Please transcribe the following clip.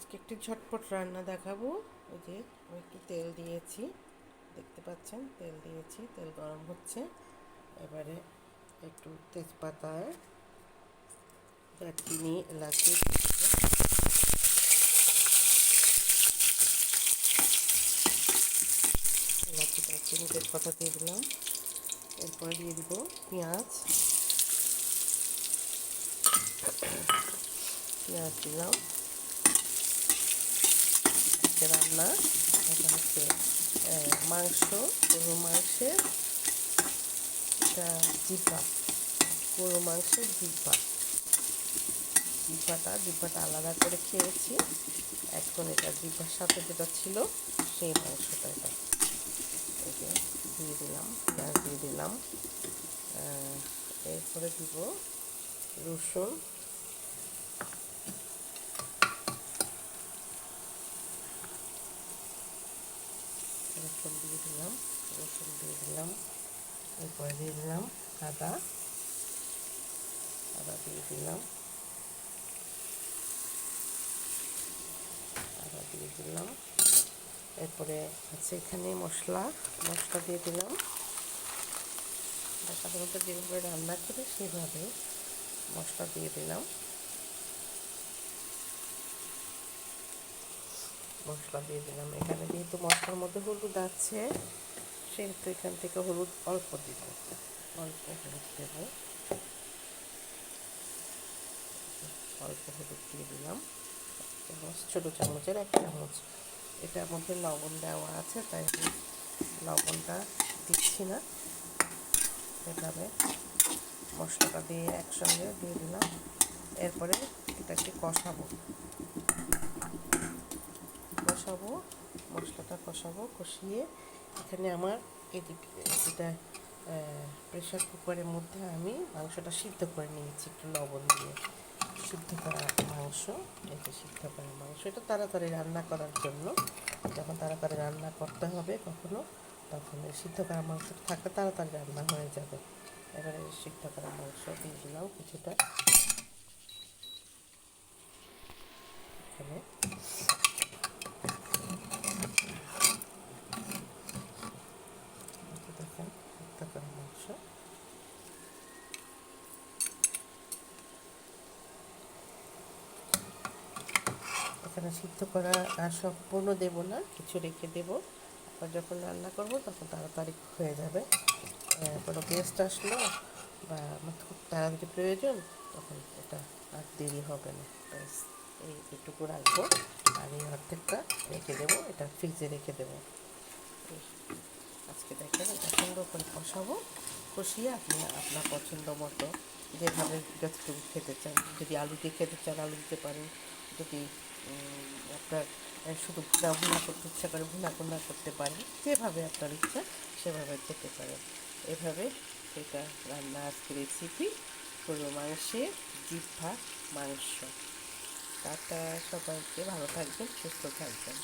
আজকে একটি ঝটপট রান্না দেখাবো। ওই যে আমি একটু তেল দিয়েছি, দেখতে পাচ্ছেন তেল দিয়েছি, তেল গরম হচ্ছে। এবারে একটু তেজপাতা, দারচিনি, এলাচি, এলাচি, দারচিনি, তেজপাতা দিয়ে দিলাম। এরপরে দিয়ে দিব পেঁয়াজ, পেঁয়াজ দিলাম। রান্না এটা হচ্ছে মাংস, গরু মাংসের এটা জিহ্বা, গরু মাংসের জিহ্বাটা আলাদা করে খেয়েছি। এখন এটা জিহ্বার সাথে যেটা ছিল সেই মাংসটা এটা এই যে দিয়ে দিলাম, পেঁয়াজ দিয়ে দিলাম। এরপরে দিব রসুন, রসুন দিয়ে দিলাম। এরপরে দিয়ে দিলাম আদা, দিয়ে দিলাম, এরপরে আছে এখানে মশলা দিয়ে দিলাম। সাধারণত যেভাবে রান্না করে সেভাবে মশলা দিয়ে দিলাম। এখানে যেহেতু মশলার মধ্যে হলুদ আছে সেহেতু এখান থেকে হলুদ অল্প দিব, অল্প হলুদ দিয়ে দিলাম। ছোটো চামচের 1 চামচ। এটার মধ্যে লবণ দেওয়া আছে, তাই লবণটা দিচ্ছি না। এভাবে মশলাটা দিয়ে একসঙ্গে দিয়ে দিলাম। এরপরে এটাকে কষাবো, মশলাটা কষিয়ে এখানে আমার এটা প্রেশার কুকারের মধ্যে আমি মাংসটা সিদ্ধ করে নিয়েছি একটু লবণ দিয়ে। সিদ্ধ করা মাংস, এটা তাড়াতাড়ি রান্না করার জন্য। যখন তাড়াতাড়ি রান্না করতে হবে কখনো, তখন সিদ্ধ করা মাংসটা থাকলে তাড়াতাড়ি রান্না হয়ে যাবে। এবারে সিদ্ধ করা মাংস দিয়ে দিলাম কিছুটা এখানে। দেখেন সিদ্ধ করা মাংস, এখানে সিদ্ধ করা আর সম্পূর্ণ দেবো না, কিছু রেখে দেবো। আবার যখন রান্না করব তখন তাড়াতাড়ি হয়ে যাবে। কোনো গেস্ট আসলো বা আমার খুব তাড়াতাড়ি প্রয়োজন, তখন এটা আর দেরি হবে না। ব্যাস এইটুকু রাখবো, আর এই অর্ধেকটা রেখে দেবো, এটা ফ্রিজে রেখে দেবো। আজকে দেখেন এটা সুন্দর করে কষিয়ে আপনি আপনার পছন্দ মতো যেভাবে যতটুকু খেতে চান, যদি আলু দিয়ে খেতে চান আলু দিতে পারেন, যদি আপনার শুধু ভুনা করতে ইচ্ছা করে ভুনা করতে পারেন, যেভাবে আপনার ইচ্ছা সেভাবে খেতে পারেন। এভাবে সেটা রান্না আজকে রেসিপি গরু মাংসের জিহ্বা মাংস। টাটা, সবাইকে ভালো থাকবেন, সুস্থ থাকবেন।